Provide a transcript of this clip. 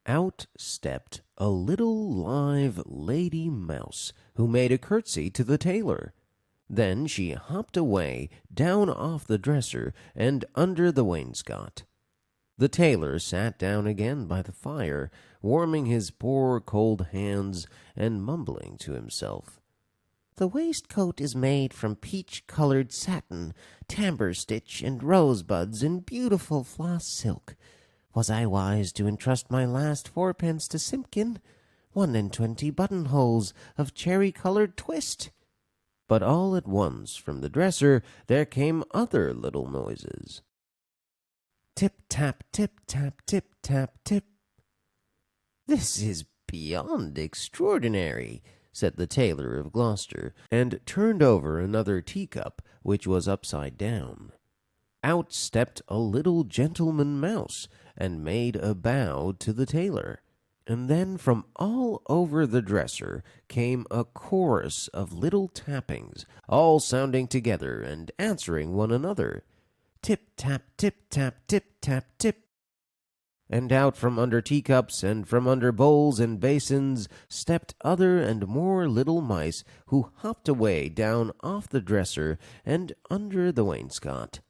Out stepped a little live lady mouse, who made a curtsy to the tailor. Then she hopped away, down off the dresser and under the wainscot. The tailor sat down again by the fire, warming his poor cold hands and mumbling to himself. The waistcoat is made from peach-colored satin, tambour stitch, and rosebuds, and beautiful floss silk. Was I wise to entrust my last fourpence to Simpkin? 1 and 20 buttonholes of cherry-colored twist. But all at once from the dresser there came other little noises. Tip-tap, tip-tap, tip-tap, tip. "This is beyond extraordinary," said the Tailor of Gloucester, and turned over another teacup, which was upside down. Out stepped a little gentleman mouse, and made a bow to the tailor. And then from all over the dresser came a chorus of little tappings, all sounding together and answering one another. Tip-tap, tip-tap, tip-tap, tip. And out from under teacups and from under bowls and basins stepped other and more little mice, who hopped away down off the dresser and under the wainscot.